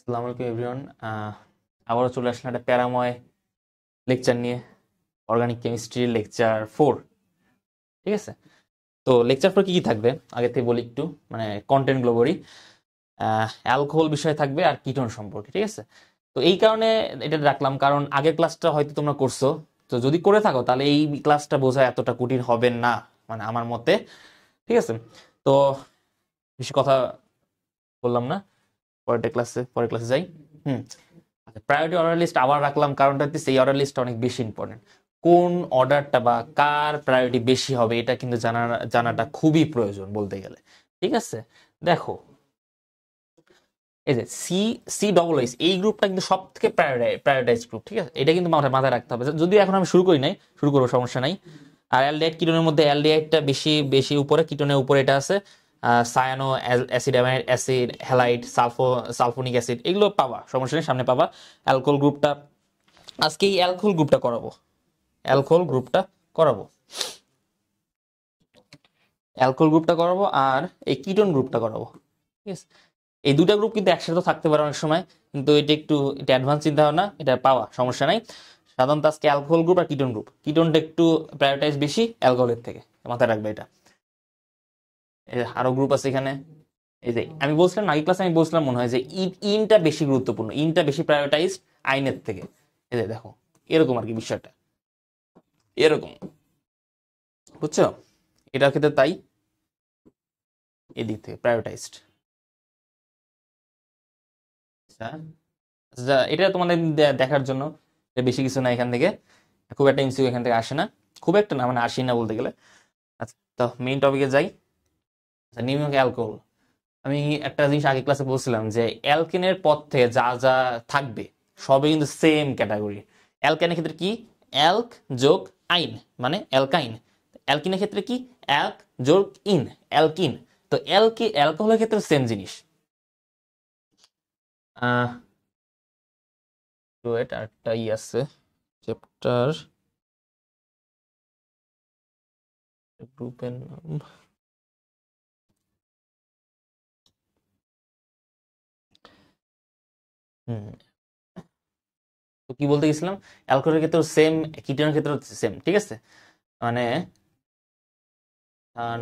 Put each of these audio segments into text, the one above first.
আসসালামু আলাইকুম এভরিওয়ান। আবারও চলে আসলাম একটা প্যারাময় লেকচার নিয়ে, অর্গানিক কেমিস্ট্রি লেকচার 4। ঠিক আছে, তো লেকচার 4 কি কি থাকবে আগে থেকে বলি একটু, মানে কন্টেন্ট গুলো বলি। অ্যালকোহল বিষয় থাকবে আর কিটোন সম্পর্কে। ঠিক আছে, তো এই কারণে এটা রাখলাম কারণ আগের ক্লাসটা হয়তো তোমরা করছো, তো যদি করে থাকো তাহলে এই ক্লাসটা বোঝা এতটা কঠিন হবে না, মানে আমার মতে। ঠিক আছে, তো বেশি কথা বললাম না, পরের ক্লাসে যাই। হুম, প্রায়োরিটি অর্ডার লিস্ট আবার রাখলাম কারণটা হচ্ছে এই অর্ডার লিস্টটা অনেক বেশি ইম্পর্টেন্ট। কোন অর্ডারটা বা কার প্রায়োরিটি বেশি হবে এটা কিন্তু জানাটা খুবই প্রয়োজন বলতে গেলে। ঠিক আছে, দেখো এই যে সি সি ডবল এইচ এই গ্রুপটা কিন্তু সব থেকে প্রায়োরিটাইজ গ্রুপ। ঠিক আছে, এটা কিন্তু মাথায় রাখতে হবে। যদিও এখন আমি শুরু করি নাই, শুরু করবো, সমস্যা নাই। আর অ্যালডিহাইড কিটোনের মধ্যে অ্যালডিহাইডটা বেশি বেশি উপরে, কিটোনের উপরে এটা আছে। Cyano acid, amide acid, halide, sulphonic acid, এগুলো পাবা, সমস্যা নেই, সামনে পাবা। অ্যালকোহল গ্রুপটা আজকে এই অ্যালকোহল গ্রুপটা করাবো, অ্যালকোহল গ্রুপটা করাবো, অ্যালকোহল গ্রুপটা করাবো আর এই কিটোন গ্রুপটা করাবো। ঠিক আছে, এই দুটা গ্রুপ কিন্তু একসাথে থাকতে পারে অনেক সময়, কিন্তু এটা অ্যাডভান্স চিন্তা ভাবনা, এটা পাওয়া সমস্যা নাই। সাধারণত আজকে অ্যালকোহল গ্রুপ আর কিটোন গ্রুপ, কিটোনটা একটু প্রায়োরিটাইজ বেশি অ্যালকোহলের থেকে, মাথায় রাখবে এটা। এই যে আরো গ্রুপ আছে এখানে। এই যে আমি বলছিলাম আগের ক্লাসে, আমি বলছিলাম মনে হয় যে ইনটা বেশি গুরুত্বপূর্ণ, ইনটা বেশি প্রায়োরিটাইজ আইনের থেকে। এই যে দেখো, এরকম আর কি বিষয়টা, এরকম, বুঝছো? এটার ক্ষেত্রে তাই, এদিক থেকে প্রায়োরিটাইজড। আচ্ছা আচ্ছা, এটা তোমাদের দেখার জন্য, এটা বেশি কিছু না এখান থেকে, খুব একটা এমসিকিউ এখান থেকে আসে না, খুব একটা না, মানে আসি না বলতে গেলে। আচ্ছা, তো মেইন টপিকে যাই। আচ্ছা, নিউমিক অ্যালকোহল, আমি একটা জিনিস আগে ক্লাসে বলছিলাম যে অ্যালকেনের পদ থেকে যা যা থাকবে সবই কিন্তু সেম ক্যাটাগরি। অ্যালকেনের ক্ষেত্রে কি? অ্যালক যোগ আইন মানে অ্যালকাইন। অ্যালকিনের ক্ষেত্রে কি? অ্যালক যোগ ইন, অ্যালকিন। তো অ্যালকোহলের ক্ষেত্রে সেম জিনিস। আহ তো এটা একটা আছে চ্যাপ্টার, গ্রুপের নাম, হুম, তো কি বলতে গেছিলাম, অ্যালকোহলের ক্ষেত্রে সেম, কিটোনের ক্ষেত্রে সেম। ঠিক আছে, মানে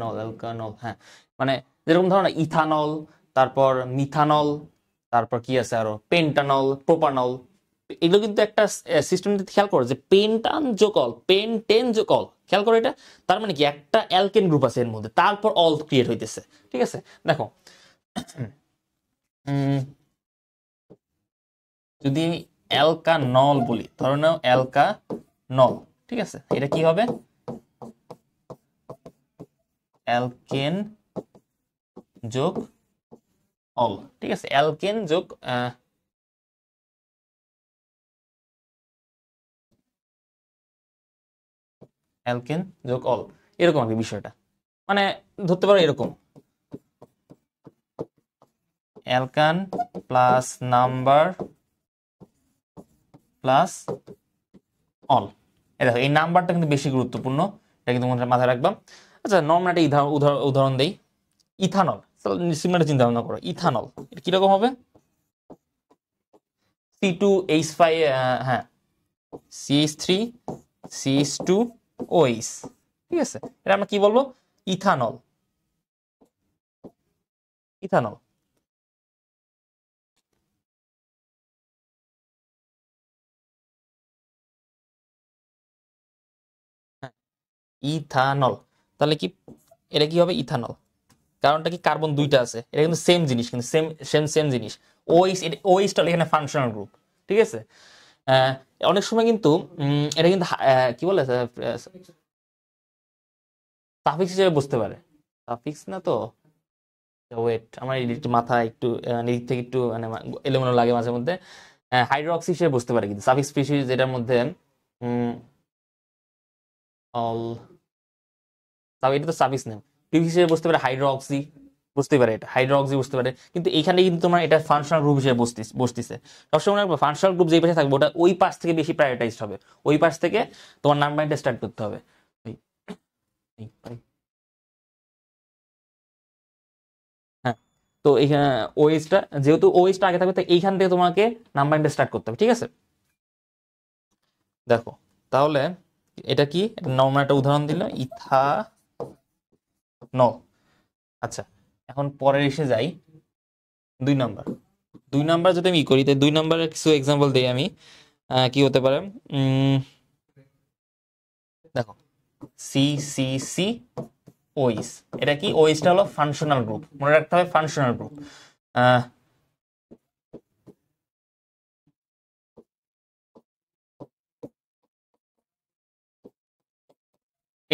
নল অ্যালকানল, হ্যাঁ, মানে যেরকম ধরো না ইথানল, তারপর মিথানল, তারপর কি আছে আরো, পেন্টানল, প্রোপানল, এগুলো কিন্তু একটা সিস্টেম খেয়াল করো যে পেন্টান যোগ অল, পেন্টেন যোগ অল, খেয়াল করো এটা। তার মানে কি একটা অ্যালকেন গ্রুপ আছে এর মধ্যে, তারপর অল ক্রিয়েট হইতেছে। ঠিক আছে, দেখো, উম, যদি অ্যালকানল বলি, ধরো নাও অ্যালকানল, ঠিক আছে, এটা কি হবে? অ্যালকেন যোগ অল। ঠিক আছে, অ্যালকেন যোগ অ্যালকেন যোগ অল, এরকম আর কি বিষয়টা। মানে ধরতে পারো এরকম, অ্যালকান প্লাস নাম্বার প্লাস অল। এই দেখো, এই নাম্বারটা কিন্তু বেশি গুরুত্বপূর্ণ, এটা কিন্তু মনে মাথায় রাখবা। আচ্ছা, নর্মাল একটা উদাহরণ দেই, ইথানল, সিমিলার চিন্তা ভাবনা করো, ইথানল এটা কিরকম হবে? C2H5, হ্যাঁ, CH3CH2OH। ঠিক আছে, এটা আমরা কি বলবো? Ethanol, ethanol. ইথানল, তাহলে কি এটা কি হবে? ইথানল। কারণটা কি, কার্বন দুইটা আছে, এটা কিন্তু সেম জিনিস, কিন্তু সেম সেম সেম জিনিস। ওইস, ওইসটা এখানে ফাংশনাল গ্রুপ। ঠিক আছে, আহ, অনেক সময় কিন্তু এটা কিন্তু কি বলে, সাফিক্স হিসেবে বুঝতে পারে। সাফিক্স না তো, ওয়েট, আমার একটু মাথা একটু নিচ থেকে একটু মানে এলোমেলো লাগে মাঝে মধ্যে। হাইড্রোক্সি হিসেবে বুঝতে পারে কিন্তু সাফিক্স স্পিসিস, যেটার মধ্যে অল, তাও এটা তো সাফিক্স নেম, প্রিফিক্স হিসেবে বুঝতে পারে হাইড্রোক্সি, বুঝতে পারে এটা হাইড্রোক্সি বুঝতে পারে, কিন্তু এখানে কিন্তু তোমার এটা ফাংশনাল গ্রুপ হিসেবে বসতেছে। সবসময় ফাংশনাল গ্রুপ যেই পাশে থাকবে ওটা ওই পাশ থেকে বেশি প্রায়োরিটাইজ হবে, ওই পাশ থেকে তোমার নাম্বারটা স্টার্ট করতে হবে। এই, এই, এই, হ্যাঁ, তো এখানে ওএসটা যেহেতু ওএসটা আগে থাকবে, তো এইখান থেকে তোমাকে নাম্বারিংটা স্টার্ট করতে হবে, ঠিক আছে? দেখো তাহলে এটা কি, নর্মাল একটা উদাহরণ দিল, ইথানল। আচ্ছা, এখন পরের এসে যাই 2 নাম্বার। 2 নাম্বার যদি আমি করি, তাই 2 নাম্বারের কিছু এক্সাম্পল দিই আমি। কি হতে পারে, দেখো সি সি সি ওইস, এটা কি, ওইসটা হলো ফাংশনাল গ্রুপ, মনে রাখতে হবে ফাংশনাল গ্রুপ।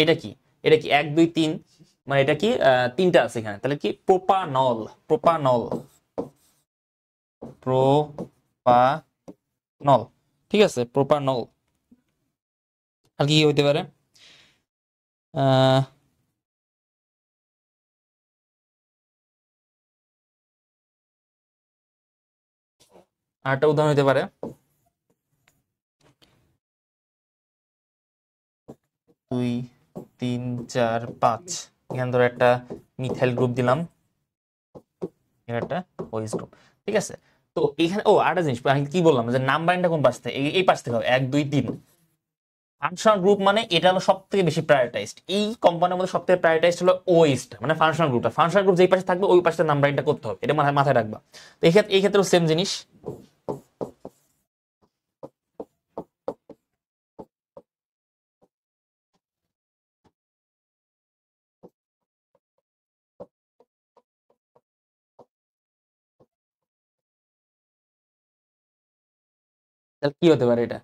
এটা কি, এটা কি 1 2 3, মানে এটা কি 3টা আছে এখানে, তাহলে কি প্রোপানল, প্রোপানল, প্রোপানল, ঠিক আছে, প্রোপানল। আর কি হইতে পারে, আহ আরেকটা উদাহরণ হতে পারে 2 3 4 5, এখানে ধরো একটা মিথাইল গ্রুপ দিলাম, এখানে একটা ওইস গ্রুপ, ঠিক আছে? তো এখানে আরেকটা জিনিস আমি কি বললাম, যে নাম্বারিংটা কোন পাশ থেকে, এই পাশ থেকে হবে 1 2 3। ফাংশনাল গ্রুপ মানে এটা হলো সব থেকে বেশি প্রায়োরিটাইজড, এই কোম্পানির মধ্যে সব থেকে প্রায়োরিটাইজড হলো ওইসটা, মানে ফাংশনাল গ্রুপটা। ফাংশনাল গ্রুপ যেই পাশে থাকবে ওই পাশে নাম্বারিংটা করতে হবে, এটা মাথায় মাথায় রাখবা। তো এই ক্ষেত্রেও সেম জিনিস। তাহলে কি হতে পারে এটা,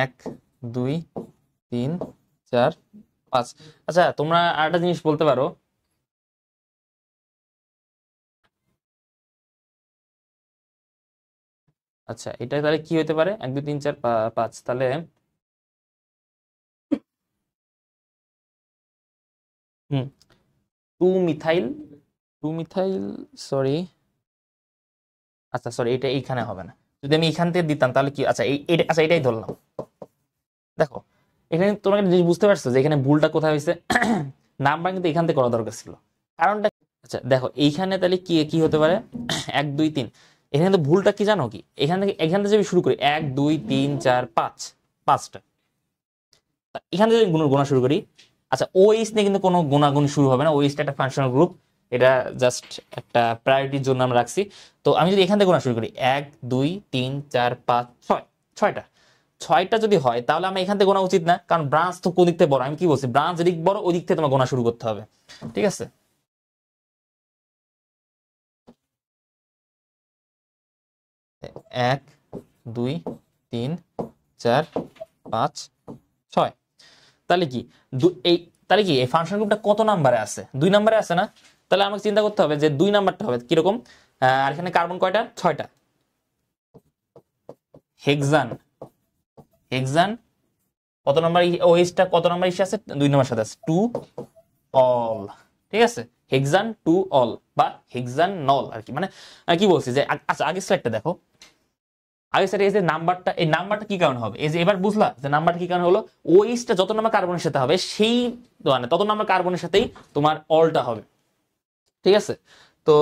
1 2 3 4 5। আচ্ছা, তোমরা আরেকটা জিনিস বলতে পারো, আচ্ছা এটা তাহলে কি হতে পারে, 1 2 3 4 5, তাহলে 2 মিথাইল, 2 মিথাইল, সরি, আচ্ছা সরি, এটা এইখানে হবে না। যদি আমি এখান থেকে দিতাম তাহলে কি, আচ্ছা আচ্ছা এটাই ধরলাম। দেখো এখানে তোমরা একটা জিনিস বুঝতে পারছো যে এখানে ভুলটা কোথায় হয়েছে, নাম্বার কিন্তু এখান থেকে করা দরকার ছিল, কারণটা, আচ্ছা দেখো এইখানে তাহলে কি কি হতে পারে, 1 2 3, এখানে তো ভুলটা কি জানো কি, এখান থেকে যদি শুরু করি 1 2 3 4 5, 5টা, এখান থেকে যদি গোনা শুরু করি, আচ্ছা ওইস নিয়ে কিন্তু কোনো গুণাগুণ শুরু হবে না, ওইসটা একটা ফাংশনাল গ্রুপ, এটা জাস্ট একটা প্রায়োরিটির জন্য আমরা রাখছি। তো আমি যদি এখান থেকে গোনা শুরু করি 1 2 3 4 5 6, 6টা, 6টা যদি হয় তাহলে আমার এখান থেকে গোনা উচিত না, কারণ ব্রাঞ্চ তো কোন দিক থেকে বড়, আমি কি বলছি, ব্রাঞ্চ যেদিক বড় ওই দিক থেকে তোমার গোনা শুরু করতে হবে, ঠিক আছে? 1 2 3 4 5 6, তাহলে কি এই, তাহলে কি এই ফাংশন গ্রুপটা কত নাম্বারে আছে, 2 নাম্বারে আছে না? তাহলে আমাকে চিন্তা করতে হবে যে 2 নাম্বারটা হবে কিরকম, আর এখানে কার্বন কয়টা, 6টা, হেক্সান, হেক্সান কত নাম্বার, ওএইচটা কত নাম্বার ইসে আছে, 2 নাম্বার সাথে আছে, 2 অল, ঠিক আছে, হেক্সান 2 অল বা হেক্সান নল আর কি, মানে কি বলছি যে, আচ্ছা আগের স্লাইডটা দেখো, আগে স্যার এই যে নাম্বারটা, এই নাম্বারটা কি কারণে হবে, এই যে এবার বুঝলা যে নাম্বারটা কি কারণে হলো, ওইসটা যত নাম্বার কার্বনের সাথে হবে সেই, মানে তত নাম্বার কার্বনের সাথেই তোমার অলটা হবে, ঠিক আছে? তো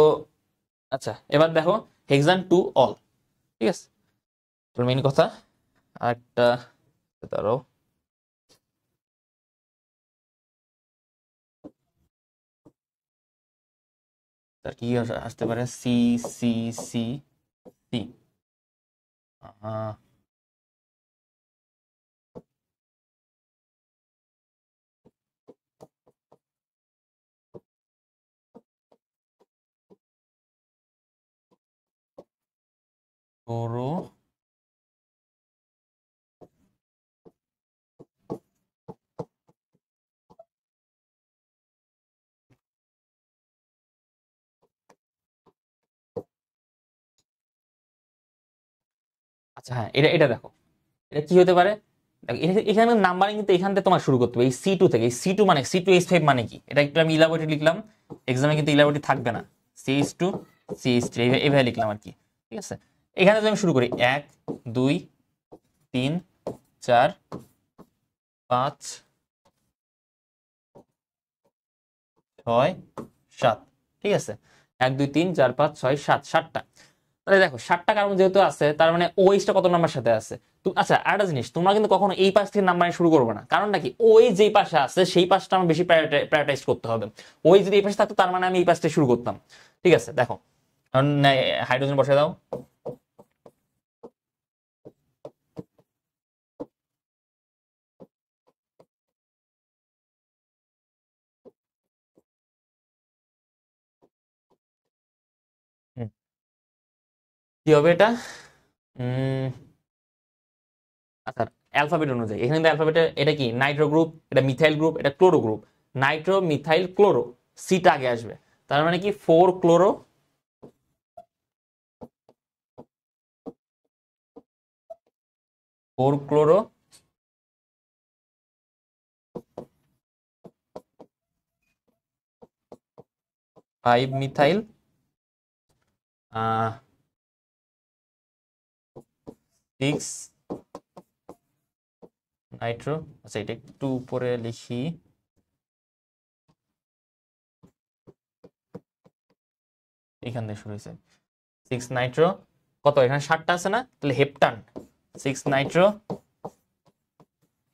আচ্ছা এবার দেখো হেক্সান 2 অল, ঠিক আছে, তোর মেইন কথা। আরেকটা ধরো, তার কি আসতে পারে, C C C C, chloro, আচ্ছা হ্যাঁ এটা এটা দেখো, এটা কি হতে পারে, এখানে নাম্বারিং কিন্তু এখান থেকে তোমার শুরু করতে হবে, এই সি 2 থেকে, এই সি 2 মানে C2H5 মানে কি, এটা একটু আমি ইলাবোরেটলি লিখলাম, এক্সামে কিন্তু ইলাবোরেটলি থাকবে না, CH2 CH3 এইভাবে লিখলাম আর কি, ঠিক আছে? এখানে যদি আমি শুরু করি 1 2 3 4 5 6 7, ঠিক আছে? 1 2 3 4 5 6 7 7টা। তাহলে দেখো 7টা কার্বন যেহেতু আছে, তার মানে ওএইচটা কত নাম্বার সাথে আছে। আচ্ছা আরেকটা জিনিস, তোমরা কিন্তু কখনো এই পাশ থেকে নাম্বার শুরু করবে না, কারণ নাকি ওই যেই পাশে আছে সেই পাশটা আমার বেশি প্রায়োরিটাইজ করতে হবে। ওই যদি এই পাশে থাকতো তার মানে আমি এই পাশটা শুরু করতাম। ঠিক আছে, দেখো হাইড্রোজেন বসে দাও। কি হবে এটা? আচ্ছা, অ্যালফাবেট অনুযায়ী এখানে কিন্তু অ্যালফাবেটে এটা কি নাইট্রো গ্রুপ, এটা মিথাইল গ্রুপ, এটা chloro group. Nitro methyl chloro, সিটা আগে আসবে। তার মানে কি 4 ক্লোরো, 4 ক্লোরো, 5 মিথাইল, 6 নাইট্রো। আচ্ছা এটা একটু উপরে লিখি, এখান থেকে শুরু হয়েছে 6 নাইট্রো। কত এখানে 7টা আছে না, তাহলে হেপটান 6 নাইট্রো।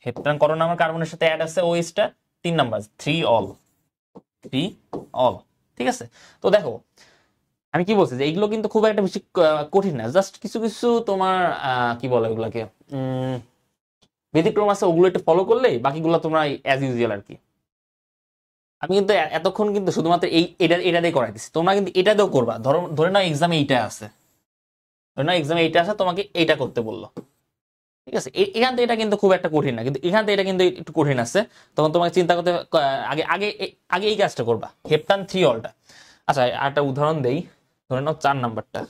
হেপটান কত নাম্বার কার্বনের সাথে অ্যাড আছে ওএইচটা? 3 নাম্বার, 3 অল, 3 অল। ঠিক আছে, তো দেখো আমি কি বলছি যে এইগুলো কিন্তু খুব একটা বেশি কঠিন না, জাস্ট কিছু কিছু তোমার কি বলে ওগুলাকে ব্যতিক্রম আছে, ওগুলো একটু ফলো করলেই বাকিগুলো তোমরা অ্যাজ ইউজুয়াল আর কি। আমি কিন্তু এতক্ষণ কিন্তু শুধুমাত্র এটা দিয়ে করাই দিচ্ছি, তোমরা কিন্তু এটা দিয়েও করবা। ধরো ধরে নাও এক্সামে এইটা আছে, ধরে নাও এক্সামে এইটা আছে, তোমাকে এইটা করতে বললো। ঠিক আছে, এখান থেকে এটা কিন্তু খুব একটা কঠিন না, কিন্তু এখান থেকে এটা কিন্তু একটু কঠিন আছে। তখন তোমাকে চিন্তা করতে আগে আগে আগে এই কাজটা করবা, হেপটান 3 অলটা। আচ্ছা আর একটা উদাহরণ দেই, ধরে নাও 4 নাম্বারটা।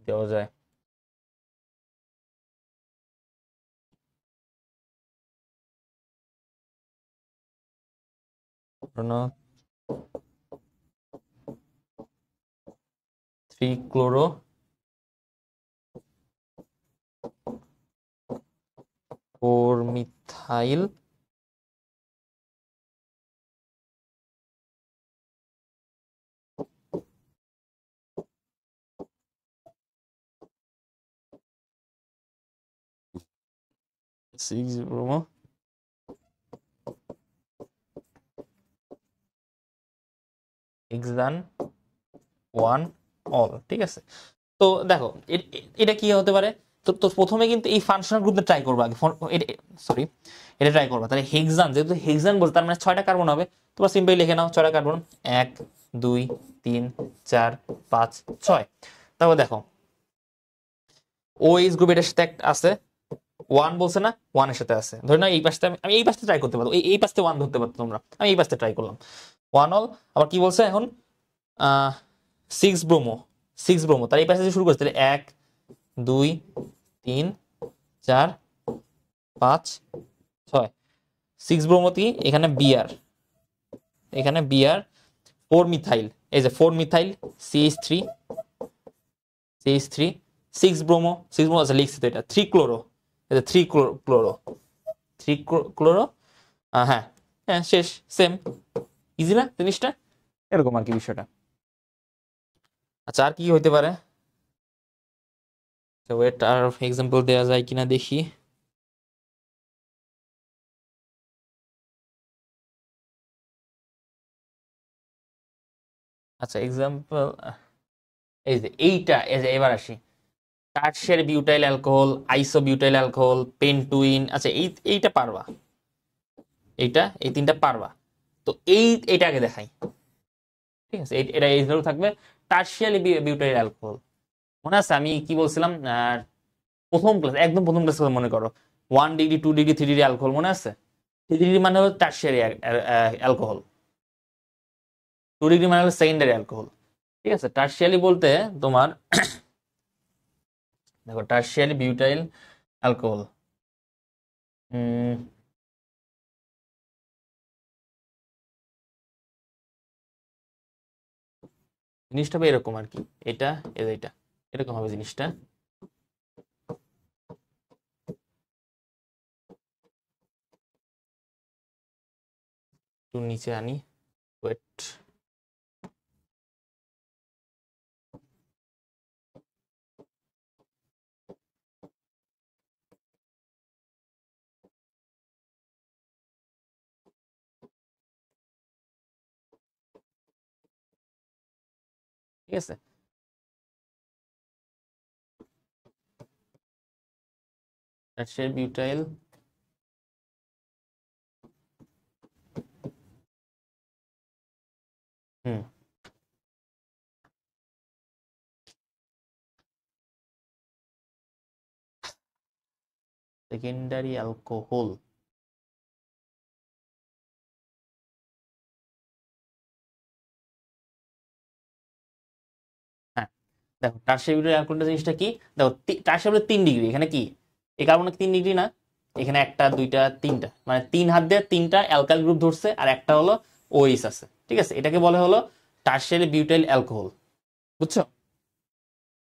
দেওয়া যায়, ধরে নাও 3 ক্লোরো, 4 মিথাইল, 6 ব্রোমো, হেক্সান 1 অল। ঠিক আছে, তো দেখো এটা কি হতে পারে। তো তো প্রথমে কিন্তু এই ফাংশনাল গ্রুপে ট্রাই করবো আগে, সরি এটা ট্রাই করবা। তাহলে হেক্সান, যেহেতু হেক্সান বলতে তার মানে 6টা কার্বন হবে। তোমরা সিম্পলি লিখে নাও 6টা কার্বন, 1 2 3 4 5 6। তারপর দেখো OH গ্রুপ এটার সাথে আছে 1 বলছে না, 1 এর সাথে আছে। ধরে নাও এই পাশটা আমি এই পাশটা ট্রাই করতে পারবো, এই পাশে 1 ধরতে পারতো তোমরা, আমি এই পাশটা ট্রাই করলাম 1 অল। আবার কি বলছে এখন 6 ব্রোমো, 6 ব্রোমো, তার এই পাশে শুরু করছে, তাহলে 1 2 3 4 5 6, 6 ব্রোমোতি, এখানে বিআর, এখানে বিআর 4 মিথাইল, এই যে 4 methyl CH3, CH3 6 bromo, 6 bromo আছে লিখছি তো, এটা 3 ক্লোরো, এটা 3 ক্লোরো, 3 ক্লোরো। হ্যাঁ হ্যাঁ শেষ, সেম, ইজি না জিনিসটা, এরকম আর কি বিষয়টা। আচ্ছা আর কি হইতে পারে, ওয়েট আর এক্সাম্পল দেওয়া যায় কিনা দেখি। আচ্ছা এক্সাম্পল এই যে এইটা, এই যে এবার আসি, tertiary butyl alcohol, isobutyl alcohol, pent two ene. আচ্ছা এইটা পারবা, এইটা এই 3টা পারবা। তো এইটা আগে দেখাই। ঠিক আছে, এটা এই ধরে থাকবে টার্সিয়ারি বিউটাইল অ্যালকোহল। মনে আছে আমি কি বলছিলাম প্রথম ক্লাস, একদম প্রথম ক্লাস মনে করো, 1 ডিগ্রি 2 ডিগ্রি 3 ডিগ্রি অ্যালকোহল মনে আছে? 3 ডিগ্রি মানে হলো টার্সিয়ারি অ্যালকোহল, 2 ডিগ্রি মানে হলো সেকেন্ডারি অ্যালকোহল। ঠিক আছে, টার্সিয়ারি বলতে তোমার দেখো টার্সিয়ারি বিউটাইল অ্যালকোহল, জিনিসটা হবে এরকম আর কি, এটা এটা এরকম হবে জিনিসটা। একটু নিচে আনি, ওয়েট। ঠিক আছে, টারশিয়ারি বিউটাইল, হুম, সেকেন্ডারি অ্যালকোহল। হ্যাঁ, দেখো টারশিয়ারি বিউটাইল অ্যালকোহলটা জিনিসটা কি, দেখো টারশিয়ারি 3 ডিগ্রি, এখানে কি এই কার্বনে 3 ডিগ্রি না, এখানে একটা দুইটা তিনটা, মানে 3 হাত দিয়ে 3টা অ্যালকাইল গ্রুপ ধরছে আর একটা হলো ওএইচ আছে। ঠিক আছে, এটাকে বলে হলো টারশিয়ারি বিউটাইল অ্যালকোহল, বুঝছো?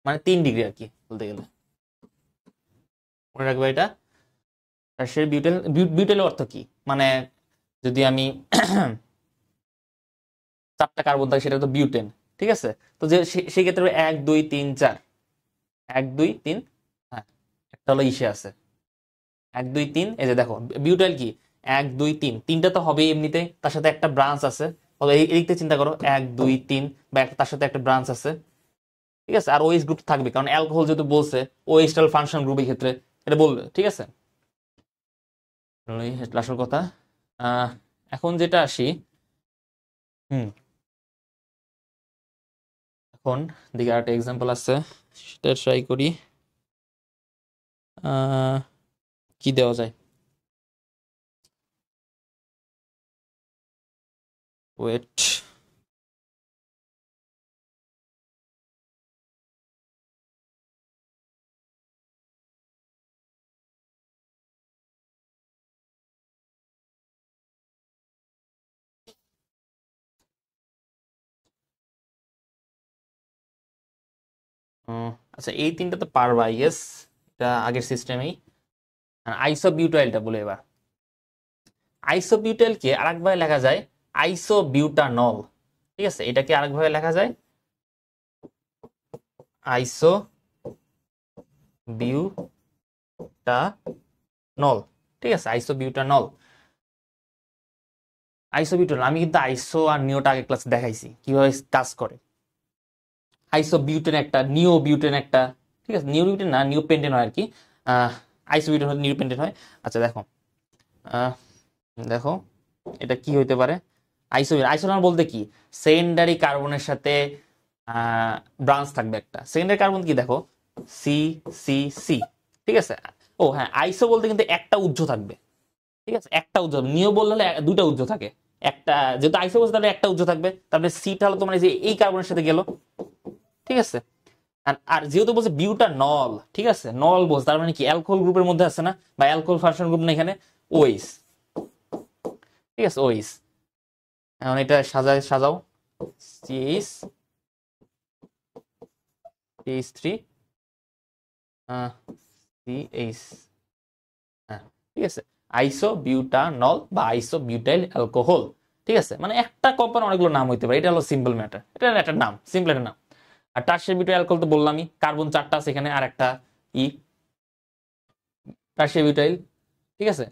মানে 3 ডিগ্রি আর কি বলতে গেলে, মনে রাখবে এটা। টারশিয়ারি বিউটাইল, বিউটাইলের অর্থ কি, মানে যদি আমি 4টা কার্বন থাকে সেটা তো বিউটেন। ঠিক আছে, তো যে সেই ক্ষেত্রে 1 2 3 4, 1 2 3, হ্যাঁ, একটা হলো ইসে আছে 1 2 3, এই যে দেখো বিউটাইল কি 1 2 3, তিনটা তো হবে এমনিতে, তার সাথে একটা ব্রাঞ্চ আছে, এই দিক থেকে চিন্তা করো 1 2 3, বা একটা তার সাথে একটা ব্রাঞ্চ আছে। ঠিক আছে, আর ওএইচ গ্রুপ থাকবে কারণ অ্যালকোহল যেহেতু বলছে ওএইচ ফাংশন গ্রুপ এই ক্ষেত্রে এটা বলবে। ঠিক আছে, আসল কথা। আহ এখন যেটা আসি, হুম, এখন দিকে আরেকটা এক্সাম্পল আছে, সেটা ট্রাই করি। আহ কি দেওয়া যায়, ওয়েট। আচ্ছা, এই তিনটা তো পারবা, ইয়েস, এটা আগের সিস্টেমেই। আইসোবিউটাইলটা বলে এবার, আইসোবিউটাইলকে আরেকভাবে লেখা যায় আইসোবিউটানল। ঠিক আছে, এটাকে আরেকভাবে লেখা যায় আইসোবিউটানল। ঠিক আছে, আইসোবিউটানল, আইসোবিউটানল। আমি কিন্তু আইসো আর নিওটা আগে ক্লাসে দেখাইছি কিভাবে কাজ করে। আইসোবিউটেন একটা, নিও বিউটেন একটা। ঠিক আছে, নিও বিউটেন না, নিও পেন্টেন হয় আর কি। আইসোবিউটেন হয়, নিও পেন্টেন হয়। আচ্ছা দেখো, আহ, দেখো এটা কি হইতে পারে। আইসোনার বলতে কি, সেকেন্ডারি কার্বনের সাথে ব্রাঞ্চ থাকবে একটা। সেকেন্ডারি কার্বন কি দেখো, সি সি সি। ঠিক আছে, ও হ্যাঁ, আইসো বলতে কিন্তু একটা উজ্জ থাকবে। ঠিক আছে, একটা উজ্জ, নিও বললে হলে দুইটা উজ্জ থাকে। একটা, যেহেতু আইসো বলছে তাহলে একটা উজ্জ থাকবে, তারপরে সিটা হলো তোমার এই যে এই কার্বনের সাথে গেল। ঠিক আছে, আর যেহেতু বলছে বিউটা নল, ঠিক আছে, নল বলছে তার মানে কি অ্যালকোহল গ্রুপের মধ্যে আছে না, বা অ্যালকোহল ফাংশন গ্রুপ না এখানে, ওইস। ঠিক আছে, ওইস। এখন এটা সাজাও, সিএইচ, সিএইচ 3, সিএইচ, হ্যাঁ, ঠিক আছে, আইসোবিউটানল বা আইসোবিউটাইল অ্যালকোহল। ঠিক আছে, মানে একটা কোম্পানি অনেকগুলো নাম হইতে পারে, এটা হলো সিম্পল ম্যাটার, এটা একটা নাম, সিম্পল একটা নাম। আর টারশিয়ারি বিউটাইল অ্যালকোহল তো বললামই, কার্বন 4টা আছে এখানে, আর একটা ই টারশিয়ারি বিউটাইল। ঠিক আছে,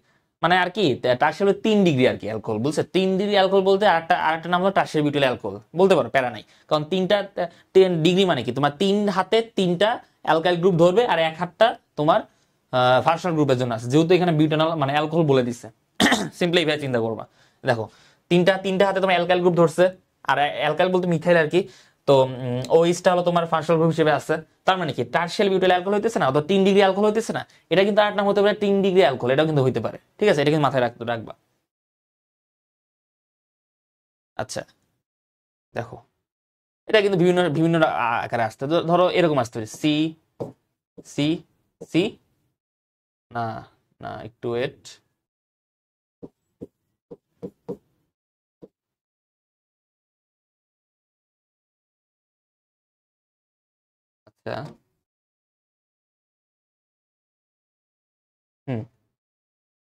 মানে আর কি টারশিয়ারি 3 ডিগ্রি আর কি অ্যালকোহল, বুঝছে? 3 ডিগ্রি অ্যালকোহল বলতে আরেকটা নাম হলো টারশিয়ারি বিউটাইল অ্যালকোহল বলতে পারো, প্যারা নাই। কারণ 3টা ডিগ্রি মানে কি, তোমার 3 হাতে 3টা অ্যালকাইল গ্রুপ ধরবে, আর 1 হাতটা তোমার ফাংশনাল গ্রুপের জন্য আছে, যেহেতু এখানে বিউটানল মানে অ্যালকোহল বলে দিচ্ছে। সিম্পলি এইভাবে চিন্তা করবা। দেখো, তিনটা হাতে তোমার অ্যালকাইল গ্রুপ ধরছে, আর অ্যালকাইল বলতে মিথাইল আর কি। তো ওইসটা হলো তোমার ফাংশনাল গ্রুপ হিসেবে আছে। তার মানে কি টারশিয়ারি বিউটাইল অ্যালকোহল হইতেছে না, অথবা 3 ডিগ্রি অ্যালকোহল হইতেছে না, এটা কিন্তু আরেক নাম হতে পারে 3 ডিগ্রি অ্যালকোহল, এটাও কিন্তু হইতে পারে। ঠিক আছে, এটা কিন্তু মাথায় রাখবা। আচ্ছা দেখো, এটা কিন্তু বিভিন্ন বিভিন্ন আকারে আসতে, ধরো এরকম আসতে পারে সি সি সি, না না, একটু ওয়েট। আচ্ছা হুম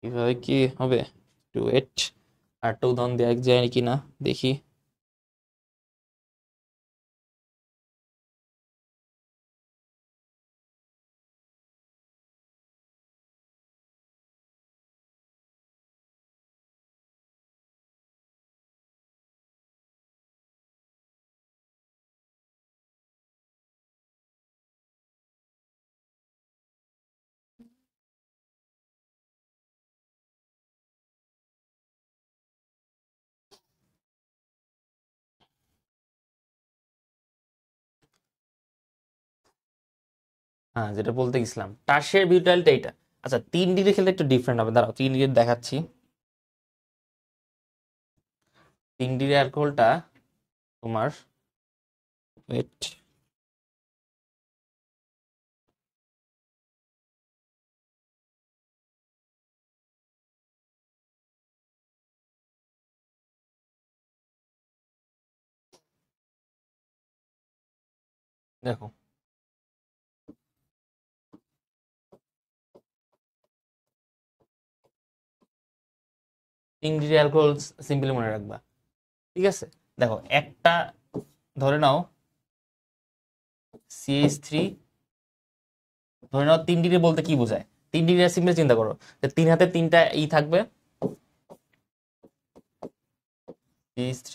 কিভাবে কি হবে, একটু ওয়েট, আর একটা উদাহরণ দেওয়া যায় কিনা দেখি। হ্যাঁ, যেটা বলতে গেছিলাম টার্সিয়ারি বিউটাইলটা এটা। আচ্ছা 3 ডিগ্রি খেলতে একটু ডিফারেন্ট হবে, দাঁড়াও 3 ডিগ্রি দেখাচ্ছি। 3 ডিগ্রি অ্যালকোহলটা তোমার, ওয়েট, দেখো 3 ডিগ্রি অ্যালকোহল সিম্পলি মনে রাখবা, ঠিক আছে। দেখো একটা, ধরে নাও CH3, ধরে নাও 3 ডিগ্রি বলতে কি বোঝায়, 3 ডিগ্রি সিম্পলি চিন্তা করো যে 3 হাতে 3টা ই থাকবে, CH3,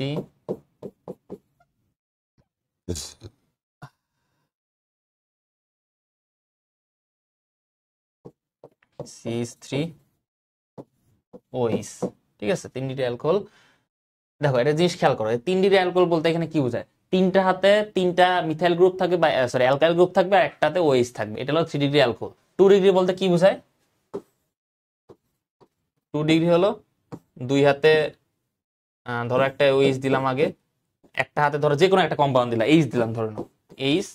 CH3 OH, ঠিক আছে, 3 ডিগ্রি অ্যালকোহল। দেখো একটা জিনিস খেয়াল করো, 3 ডিগ্রি অ্যালকোহল বলতে এখানে কি বোঝায়, 3টা হাতে 3টা মিথাইল গ্রুপ থাকবে বা সরি অ্যালকাইল গ্রুপ থাকবে, আর একটাতে ওএইচ থাকবে, এটা হলো 3 ডিগ্রি অ্যালকোহল। 2 ডিগ্রি বলতে কি বোঝায়, 2 ডিগ্রি হলো 2 হাতে ধরো একটা ওএইচ দিলাম আগে, একটা হাতে ধরো যে কোনো একটা কম্পাউন্ড দিলাম, এইচ দিলাম, ধরে নাও এইচ,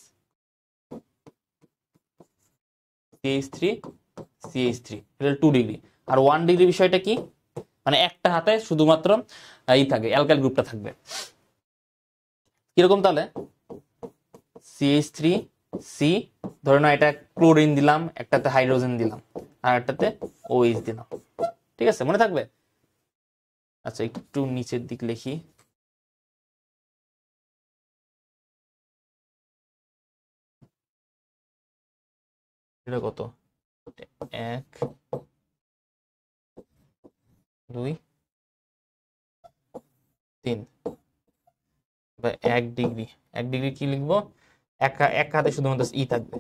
CH3, CH3, এটা 2 ডিগ্রি। আর 1 ডিগ্রি বিষয়টা কি, মানে একটা হাতে শুধুমাত্র ই থাকে, অ্যালকাইল গ্রুপটা থাকবে। কিরকম তাহলে, CH3 সি, ধরে নাও এটা ক্লোরিন দিলাম, একটাতে হাইড্রোজেন দিলাম, আর একটাতে OH দিলাম, ঠিক আছে, মনে থাকবে। আচ্ছা একটু নিচের দিক লিখি, এটা কত, 1 2 3, 1 ডিগ্রি, 1 ডিগ্রি কি লিখবো, এক হাতে শুধুমাত্র ই থাকবে,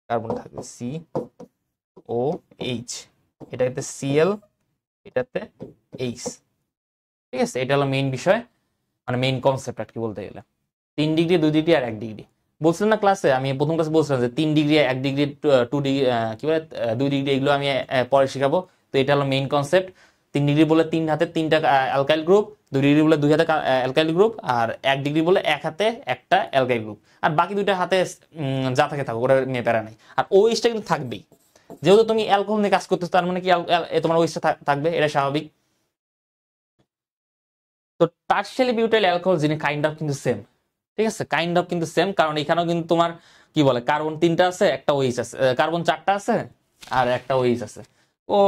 কার্বন থাকবে, COH, এটাতে Cl, এটাতে H, ঠিক আছে। এটা হলো মেইন বিষয়, মানে মেইন কনসেপ্ট আর কি বলতে গেলে। 3 ডিগ্রি, 2 ডিগ্রি আর 1 ডিগ্রি বলছিলাম না ক্লাসে, আমি প্রথম ক্লাসে বলছিলাম যে 3 ডিগ্রি, 1 ডিগ্রি, 2 ডিগ্রি, কি বলে 2 ডিগ্রি, এগুলো আমি পরে শিখাবো। তো এটা হলো মেইন কনসেপ্ট। 3 ডিগ্রি বলে 3 হাতে 3টা অ্যালকাইল গ্রুপ, 2 ডিগ্রি বলে 2 হাতে অ্যালকাইল গ্রুপ, আর 1 ডিগ্রি বলে 1 হাতে একটা অ্যালকাইল গ্রুপ, আর বাকি 2টা হাতে যা থাকে থাকুক, ওটা নিয়ে প্যারা নেই। আর ওইসটা কিন্তু থাকবেই, যেহেতু তুমি অ্যালকোহল নিয়ে কাজ করতেছো, তার মানে কি তোমার ওইসটা থাকবে, এটা স্বাভাবিক। তো টার্সিয়ারি বিউটাইল অ্যালকোহল যিনি কাইন্ড অফ কিন্তু সেম, ঠিক আছে, কাইন্ড অফ কিন্তু সেম, কারণ এখানেও কিন্তু তোমার কি বলে কার্বন 3টা আছে, একটা ওইচ আছে, কার্বন 4টা আছে, আর একটা ওইচ আছে। ও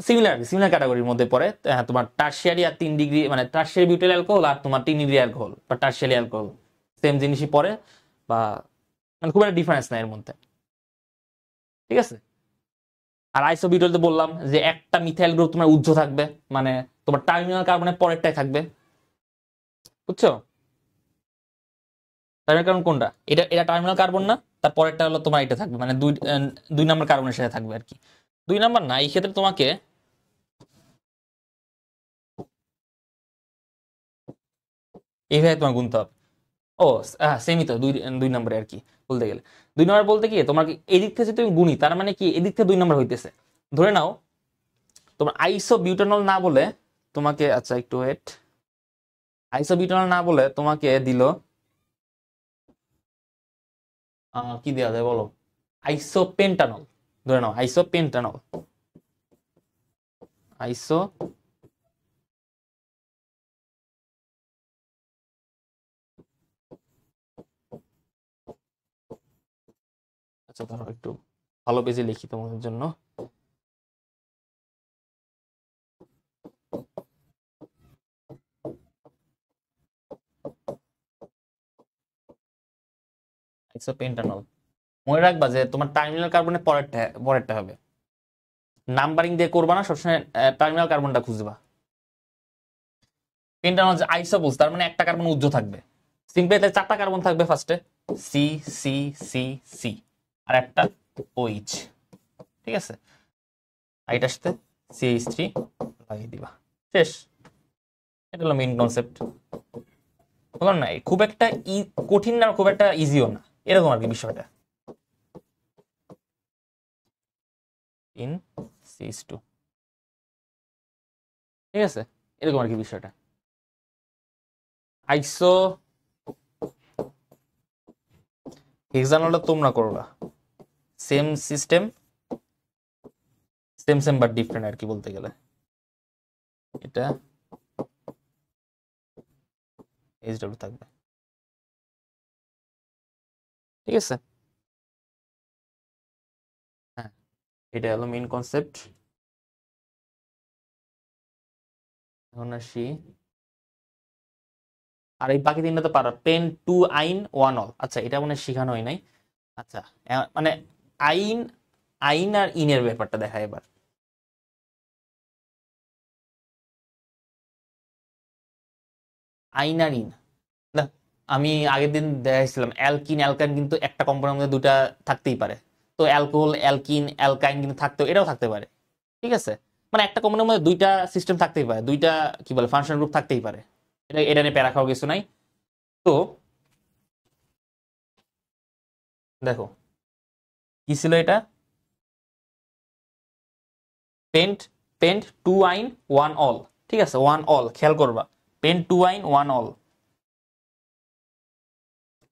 সিমিলার সিমিলার ক্যাটাগরির মধ্যে পড়ে। তোমার টার্সিয়ারি আর 3 ডিগ্রি, মানে টার্সিয়ারি বিউটাইল অ্যালকোহল আর তোমার 3 ডিগ্রি অ্যালকোহল বা টার্সিয়ারি অ্যালকোহল সেম জিনিসই পড়ে, বা মানে খুব একটা ডিফারেন্স নাই এর মধ্যে, ঠিক আছে। আর আইসোবিউটাইল তো বললাম যে একটা মিথাইল গ্রুপ তোমার উজ্জ্ব থাকবে, মানে তোমার টার্মিনাল কার্বনের পরেরটাই থাকবে, বুঝছো। টার্মিনাল কার্বন কোনটা, এটা এটা টার্মিনাল কার্বন না, তার পরেরটা হলো তোমার এটা থাকবে, মানে 2 নম্বর কার্বনের সাথে থাকবে আর কি। 2 নম্বর না, এই ক্ষেত্রে তোমাকে এইভাবে তোমার গুনতে হবে। ও হ্যাঁ, সেমই তো, 2 নম্বরে আর কি বলতে গেলে। 2 নম্বর বলতে কি, তোমার এদিক থেকে যদি তুমি গুনি, তার মানে কি এদিক থেকে 2 নম্বর হইতেছে। ধরে নাও তোমার আইসো বিউটানল না বলে তোমাকে, আচ্ছা একটু ওয়েট, আইসো বিউটানল না বলে তোমাকে দিল, কি দেওয়া যায় বলো, আইসো পেন্টানল, ধরে নাও আইসো পেন্টানল, আইসো আচ্ছা ধরো একটু ভালো পেজে লিখি তোমাদের জন্য। আইসোপেন্টানল মনে রাখবা যে তোমার টার্মিনাল কার্বনের পরেরটা পরেরটা হবে, নাম্বারিং দিয়ে করবা না, সবসময় টার্মিনাল কার্বনটা খুঁজবা। পেন্টানল যে আইসোপোজ, তার মানে একটা কার্বন উজ্জ্ব থাকবে। সিম্পলি তাহলে চারটা কার্বন থাকবে ফার্স্টে, সি সি সি সি আর একটা ওইচ, ঠিক আছে। আর এটার সাথে CH3 লাগিয়ে দিবা, শেষ। এটা হলো মেইন কনসেপ্ট। বললাম না খুব একটা কঠিন না, খুব একটা ইজিও না, এরকম আর কি বিষয়টা। ইন CH2, ঠিক আছে, এরকম আর কি বিষয়টা। আইসো হেক্সানলটা তোমরা করবা same system, same same but different আর কি বলতে গেলে। এটা HW থাকবে, ঠিক আছে। হ্যাঁ, এটা হলো মেইন কনসেপ্ট। এখন আসি, আর এই বাকি তিনটা তো পারো, পেন টু আইন ওয়ান অল। আচ্ছা এটা মনে হয় শেখানো হয় নাই। আচ্ছা মানে আইন, আইন আর ইনের ব্যাপারটা দেখা এবার। আইন আর ইন, আমি আগের দিন দেখাইছিলাম অ্যালকিন অ্যালকাইন কিন্তু একটা কম্পাউন্ডের মধ্যে দুটা থাকতেই পারে। তো অ্যালকোহল অ্যালকিন অ্যালকাইন কিন্তু থাকতেও, এটাও থাকতে পারে, ঠিক আছে। মানে একটা কম্পাউন্ডের মধ্যে দুইটা সিস্টেম থাকতেই পারে, দুইটা কি বলে ফাংশন গ্রুপ থাকতেই পারে। এটা এটা নিয়ে প্যারা খাওয়ার কিছু নাই। তো দেখো কি ছিল এটা, পেন্ট, পেন্ট টু আইন ওয়ান অল, ঠিক আছে, ওয়ান অল খেয়াল করবা, পেন্ট টু আইন ওয়ান অল।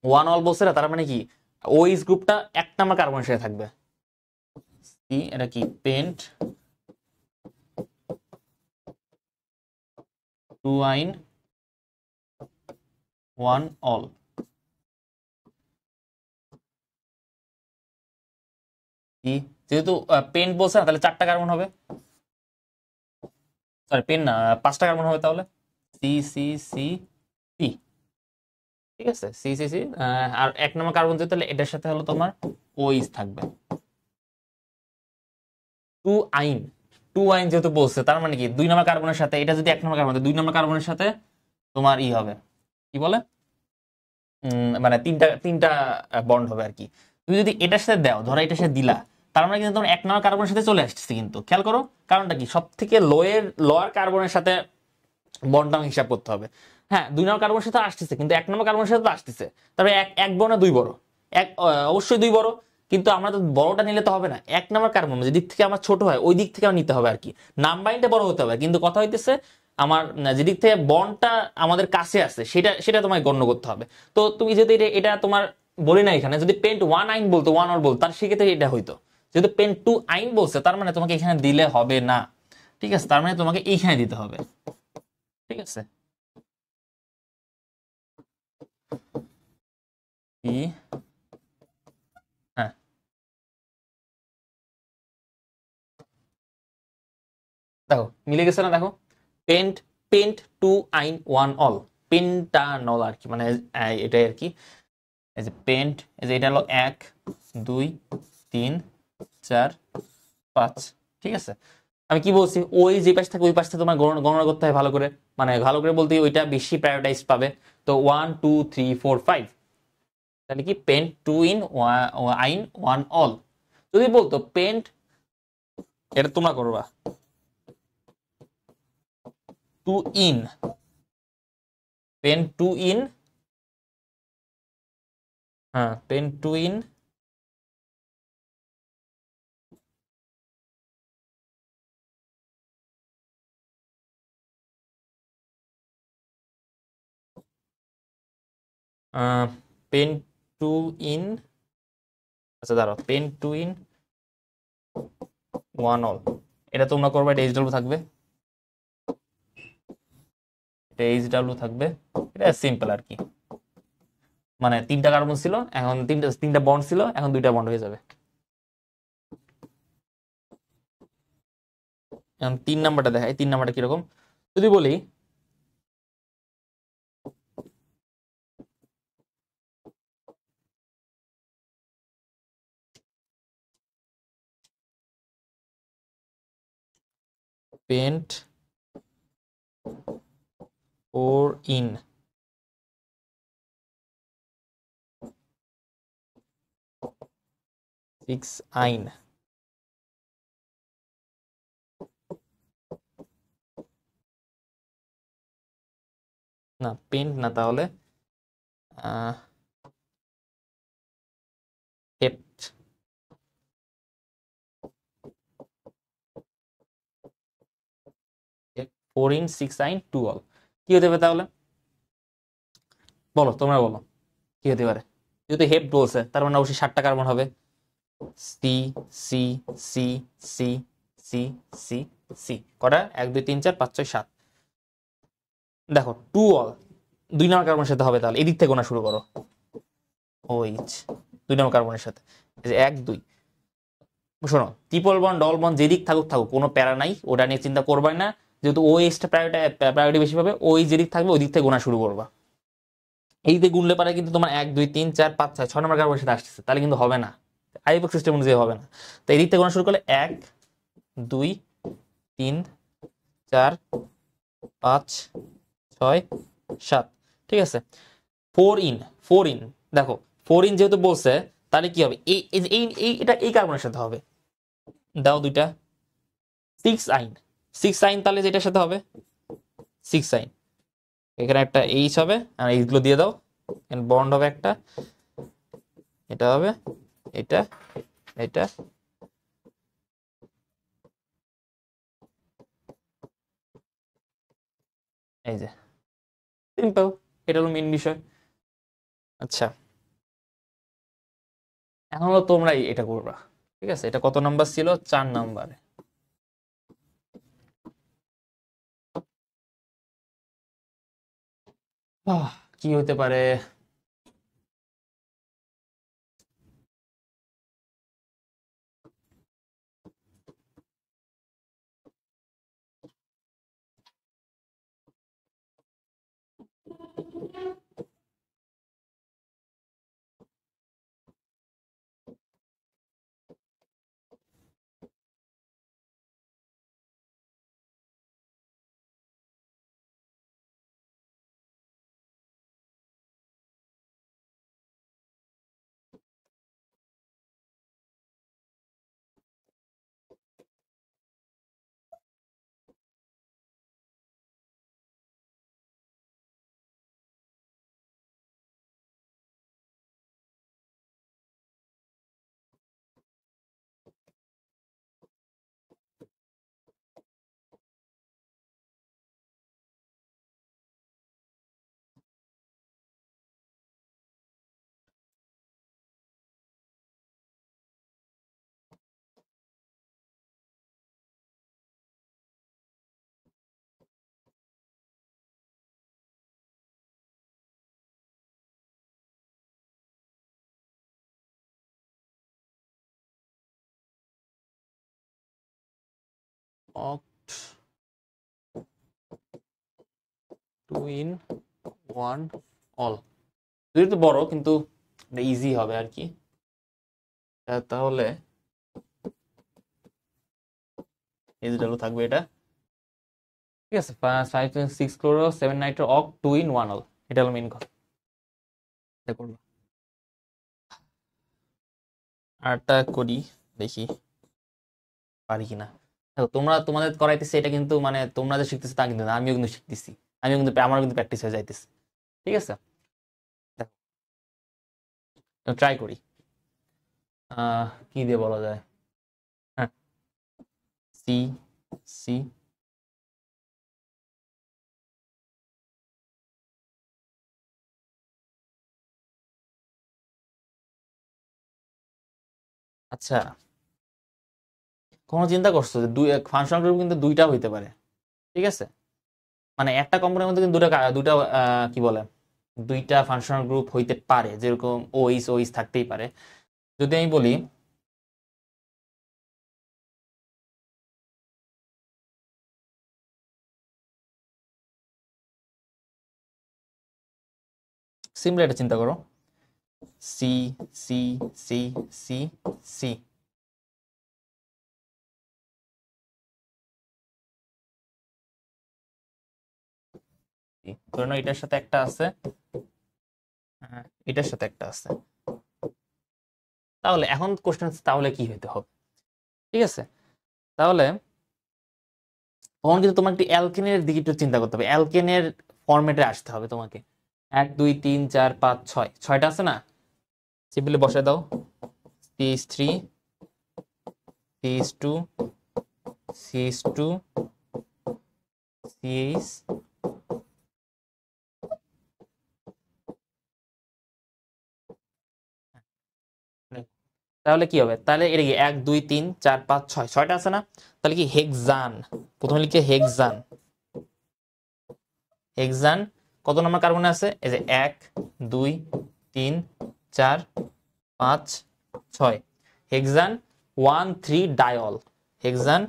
ওয়ান অল বলছে না, তার মানে কি ওইস গ্রুপটা এক নাম্বার কার্বনের সাথে থাকবে। কি এটা কি, পেন্ট টু আইন ওয়ান অল, কি যেহেতু পেন্ট বলছে না, তাহলে চারটা কার্বন হবে, সরি পেন না, পাঁচটা কার্বন হবে তাহলে, সি সি সি সি, ঠিক আছে, সি সি সি। আর এক নম্বর কার্বন যেহেতু, তাহলে এটার সাথে হলো তোমার ওইস থাকবে। টু আইন, টু আইন যেহেতু বলছে, তার মানে কি দুই নম্বর কার্বনের সাথে, এটা যদি এক নম্বর কার্বন, দুই নম্বর কার্বনের সাথে তোমার ই হবে, কি বলে মানে তিনটা তিনটা বন্ড হবে আর কি। তুমি যদি এটার সাথে দাও, ধরো এটার সাথে দিলা, তার মানে কিন্তু তোমার এক নম্বর কার্বনের সাথে চলে আসছে, কিন্তু খেয়াল করো কারণটা কি, সব থেকে লোয়ার কার্বনের সাথে বন্ড হিসাব করতে হবে। হ্যাঁ দুই নম্বর কার্বনের সাথে আসতেছে, কিন্তু এক নম্বর কার্বনের সাথে তো আসতেছে, তবে এক এক বড় না দুই বড়, এক অবশ্যই দুই বড়, কিন্তু আমরা তো বড়টা নিলে তো হবে না, এক নম্বর কার্বন যে দিক থেকে আমার ছোট হয় ওই দিক থেকে নিতে হবে আর কি, নাম্বারিংটা বড় হতে হবে, কিন্তু কথা হইতেছে আমার যেদিক থেকে বন্ডটা আমাদের কাছে আছে সেটা সেটা তোমায় গণ্য করতে হবে। তো তুমি যদি এটা তোমার বলি না এখানে, যদি পেন্ট ওয়ান আইন বলতো, ওয়ান অর বলতো, তার সেক্ষেত্রে এটা হইতো। যেহেতু পেন্ট টু আইন বলছে, তার মানে তোমাকে এখানে দিলে হবে না, ঠিক আছে, তার মানে তোমাকে এইখানে দিতে হবে, ঠিক আছে। কি, হ্যাঁ দেখো মিলে গেছে না, দেখো পেন্ট, পেন্ট টু আইন ওয়ান অল, পেন্টানল আর কি, মানে এটাই আর কি। এই যে পেন্ট, এই যে এটা হলো 1 2 3 4 5, ঠিক আছে। আমি কি বলছি, ওই যে পাশ থাকে ওই পাশ থেকে তোমার গণনা করতে হয় ভালো করে, মানে ভালো করে বলতে ওইটা বেশি প্রায়োরিটাইজ পাবে। তো 1 2 3 4 5, তাহলে কি pent two ene yne one ol. যদি বলতো পেন্ট, এটা তোমরা করবা two ene, pent two ene, হ্যাঁ pent two ene pent two ene, আচ্ছা দাঁড়াও, pent two ene one ol, এটা তোমরা করবে, এটা এইচডব্লিউ থাকবে, এটা এইচডব্লিউ থাকবে, এটা সিম্পল আর কি। মানে তিনটা কার্বন ছিল, এখন তিনটা বন্ড ছিল, এখন দুইটা বন্ড হয়ে যাবে। এখন 3 নাম্বারটা দেখাই, 3 নাম্বারটা কিরকম যদি বলি, পেন্ট or in 6 আইন, না পেন্ট না, তাহলে হেপ্ট 4 in 6 আইন 2 অল, কি হতে পারে তাহলে? বলো, তোমরা বলো কি হতে পারে। যেহেতু হেপ্ট বলছে তার মানে অবশ্যই 7টা কার্বন হবে। C C C C C C C, কটা? 1 2 3 4 5 6 7। দেখো 2 অল 2 নম্বর কার্বনের সাথে হবে, তাহলে এদিক থেকে গোনা শুরু করো। ওইচ 2 নম্বর কার্বনের সাথে, এই যে 1 2। শোনো, ট্রিপল বন্ড ডবল বন্ড যেদিক থাকুক থাকুক কোনো প্যারা নাই, ওটা নিয়ে চিন্তা করবে না। যেহেতু ও এইচটা প্রায়োরিটি বেশি পাবে, ওই যেদিক থাকবে ওই দিক থেকে গোনা শুরু করবা। এই দিকে গুনলে পারে কিন্তু তোমার 1 2 3 4 5 6 নম্বর কার্বনের সাথে আসতেছে, তাহলে কিন্তু হবে না, আইএফএক সিস্টেম অনুযায়ী হবে না। তো এই দিক থেকে গোনা শুরু করলে 1 2 3 4 5 6 7, ঠিক আছে। 4 ইন 4 ইন, দেখো 4 ইন যেহেতু বলছে, তাহলে কি হবে? এটা এই কার্বনের সাথে হবে। দাও দুইটা 6 আইন, 6 আইন তাহলে যেটার সাথে হবে 6 আইন, এখানে একটা এইচ হবে, আর এইগুলো দিয়ে দাও, বন্ড হবে একটা, এটা হবে এটা এটা, এই যে সিম্পল, এটা হলো মেন বিষয়। আচ্ছা, এখন হলো তোমরাই এটা করবা, ঠিক আছে। এটা কত নাম্বার ছিল? 4 নাম্বারে। কি হতে পারে? অক্ট 2 ইন 1 অল, দুটো তো বড় কিন্তু ইজি হবে আর কি। তাহলে এই দুটো থাকবে এটা, ঠিক আছে। 5 6 ক্লোরো 7 নাইট্রো অক 2 ইন 1 অল, এটা হলো মেন কথা, এটা করবো। আরটা করি, দেখি পারি কিনা। দেখো তোমরা তোমাদের করাইতেছে এটা, কিন্তু মানে তোমরা যে শিখতেছো তা কিন্তু না, আমিও কিন্তু শিখতেছি, আমিও কিন্তু আমারও কিন্তু প্র্যাকটিস হয়ে যাইতেছে, ঠিক আছে। দেখো ট্রাই করি, কি দিয়ে বলা যায়। হ্যাঁ, সি সি, আচ্ছা কোনো চিন্তা করছো যে দুই ফাংশনাল গ্রুপ কিন্তু দুইটা হইতে পারে, ঠিক আছে। মানে একটা কম্পোনেন্টের মধ্যে কিন্তু দুটা দুটা কি বলে দুইটা ফাংশনাল গ্রুপ হইতে পারে, যেরকম ওইস ওইস থাকতেই পারে। যদি আমি বলি সিম্পলি এটা চিন্তা করো, C C C C C, ধরে নাও এটার সাথে একটা আছে, এটার সাথে একটা আছে। তাহলে এখন কোশ্চেন তাহলে কি হইতে হবে, ঠিক আছে? তাহলে তখন কিন্তু তোমার একটু অ্যালকেনের দিকে একটু চিন্তা করতে হবে, অ্যালকেনের ফরম্যাটে আসতে হবে তোমাকে। 1 2 3 4 5 6, ছয়টা আছে না, সিম্পলি বসায় দাও, CH3 CH2 CH2 CH, তাহলে কি হবে, তাহলে এটা কি 1 2 3 4 5 6, ছয়টা আছে না, তাহলে কি হেক্সান, প্রথমে লিখে হেক্সান। হেক্সান কত নম্বর কার্বনে আছে, এই যে 1 2 3 4 5 6, হেক্সান 1 3 ডায়ল, হেক্সান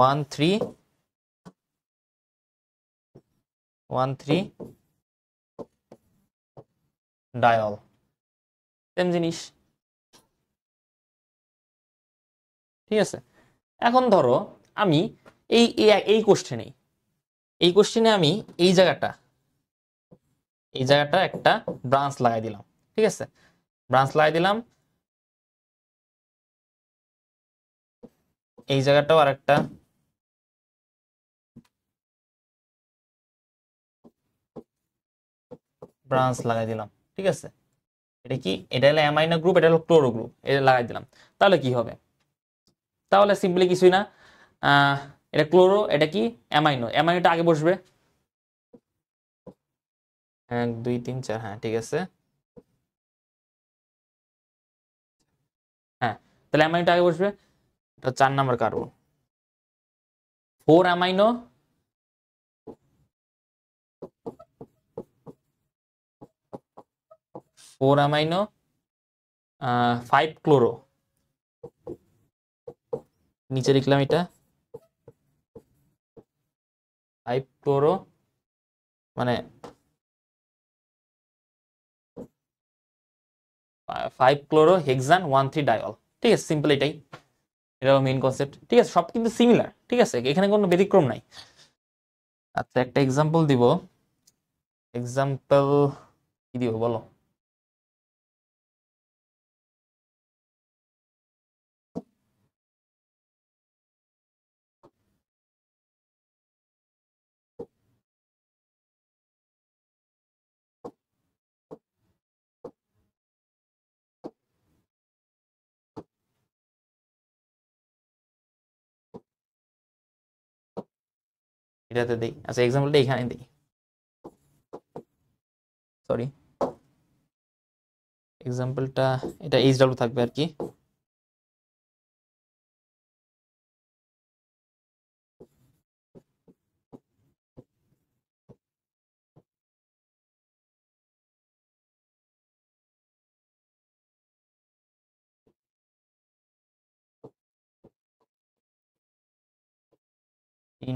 1 3 ডায়ল, সেম জিনিস, ঠিক আছে? এখন ধরো আমি এই এই কোশ্চেনে, এই কোশ্চেনে আমি এই জায়গাটা, এই জায়গাটা একটা ব্রাঞ্চ লাগাই দিলাম, ঠিক আছে? ব্রাঞ্চ লাগাই দিলাম, এই জায়গাটাও আর একটা ব্রাঞ্চ লাগাই দিলাম, ঠিক আছে? এটা কি, এটা হলো অ্যামাইনো গ্রুপ, এটা হলো ক্লোরো গ্রুপ, এটা লাগাই দিলাম। তাহলে কি হবে, তাহলে সিম্পলি কিছুই না, আহ এটা ক্লোরো, এটা কি অ্যামাইনো, অ্যামাইনোটা আগে বসবে, 1 2 3 4, হ্যাঁ ঠিক আছে, হ্যাঁ তাহলে অ্যামাইনোটা আগে বসবে, এটা 4 number carbon, 4 amino, 4 amino, 5 chloro, নিচে লিখলাম এটা 5 ক্লোরো, মানে 5 ক্লোরো হেক্সান 1 3 ডায়ল, ঠিক আছে? সিম্পল এটাই, এটাও মেইন কনসেপ্ট, ঠিক আছে? সব কিন্তু সিমিলার, ঠিক আছে, এখানে কোনো ব্যতিক্রম নাই। আচ্ছা একটা এক্সাম্পল দিব, এক্সাম্পল কি দিব বলো? এটাতে দেই, আচ্ছা এক্সাম্পলটা এখানে দেই, সরি এক্সাম্পলটা এটা HW থাকবে আর কি।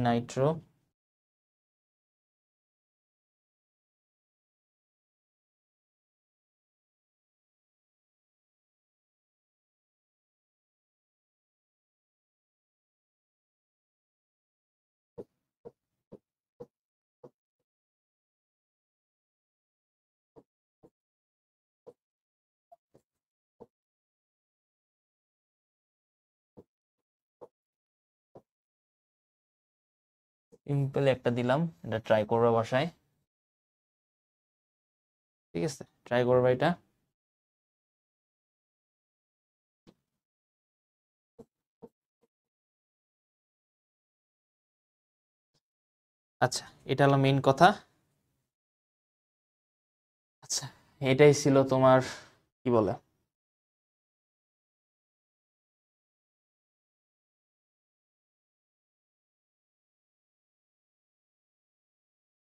নাইট্রো, সিম্পল একটা দিলাম, এটা ট্রাই করবো বাসায়, ঠিক আছে? ট্রাই করবো এটা। আচ্ছা এটা হলো মেইন কথা। আচ্ছা এটাই ছিল তোমার কি বলে,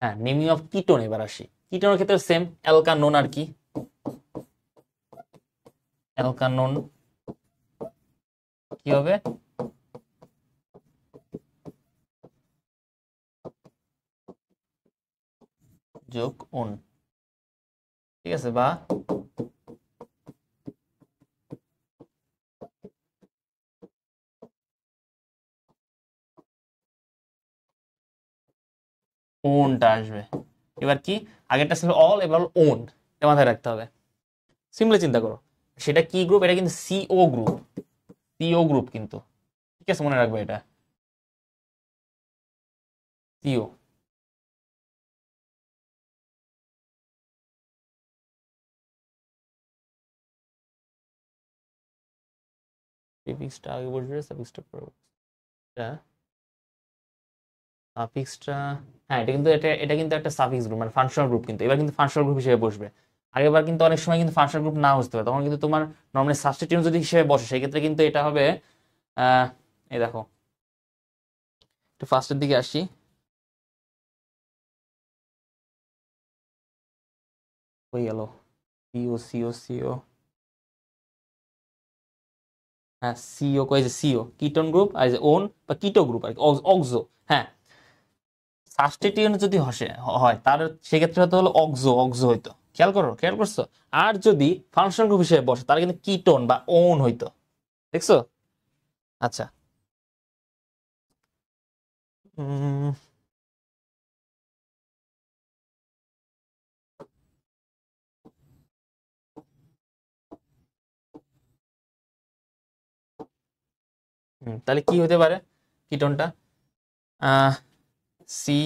হ্যাঁ নেমিং অফ কিটোন, এবার আসি। কিটোনের ক্ষেত্রে সেম, অ্যালকানোন আর কি, অ্যালকানোন কি হবে, যোগ ওন, ঠিক আছে, বা ওনটা আসবে। এবার কি, আগেরটা ছিল অল, এবার ওন, এটা মাথায় রাখতে হবে। সিম্পলি চিন্তা করো, সেটা কি গ্রুপ, এটা কিন্তু সিও গ্রুপ, সিও গ্রুপ কিন্তু, ঠিক আছে, মনে রাখবে এটা সিও। প্রিফিক্সটা আগে বসবে, সাফিক্সটা পরে বসবে। এটা সাফিক্সটা, হ্যাঁ এটা কিন্তু, এটা কিন্তু একটা সাফিক্স গ্রুপ, মানে ফাংশনাল গ্রুপ, কিন্তু এবার কিন্তু ফাংশনাল গ্রুপ হিসেবে বসবে। আগেবার কিন্তু অনেক সময় কিন্তু ফাংশনাল গ্রুপ না বসতে পারে, তখন কিন্তু তোমার নর্মালি সাবস্টিটিউট যদি হিসেবে বসে, সেক্ষেত্রে কিন্তু এটা হবে এই দেখো, একটু ফার্স্টের দিকে আসি। হয়ে গেল সিও সিও সিও, হ্যাঁ সিও, কই যে সিও কিটোন গ্রুপ, আর যে ওন বা কিটো গ্রুপ আর কি, অক্সো, হ্যাঁ সাবস্টিটিউশন যদি হয় তার সেক্ষেত্রে হয়তো হলো অক্সো, অক্সো হইতো, খেয়াল করছো। আর যদি ফাংশন গ্রুপ হিসেবে বসে তাহলে কিন্তু কিটোন বা ওন হইতো, দেখছো। আচ্ছা, উম, তাহলে কি হতে পারে কিটোনটা, আহ সি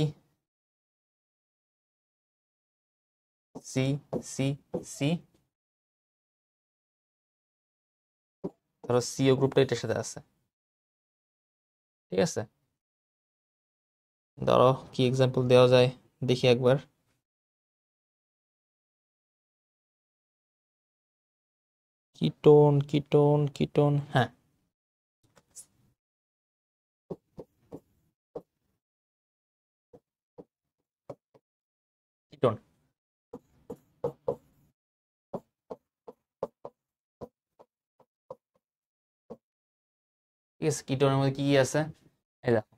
সি সি সি, ধরো সিও গ্রুপটা এটার সাথে আছে, ঠিক আছে। ধরো কি এক্সাম্পল দেওয়া যায়, দেখি একবার। কিটোন, হ্যাঁ কিটোন, ঠিক আছে। কিটোনের মধ্যে কি কি আছে, এই দেখো,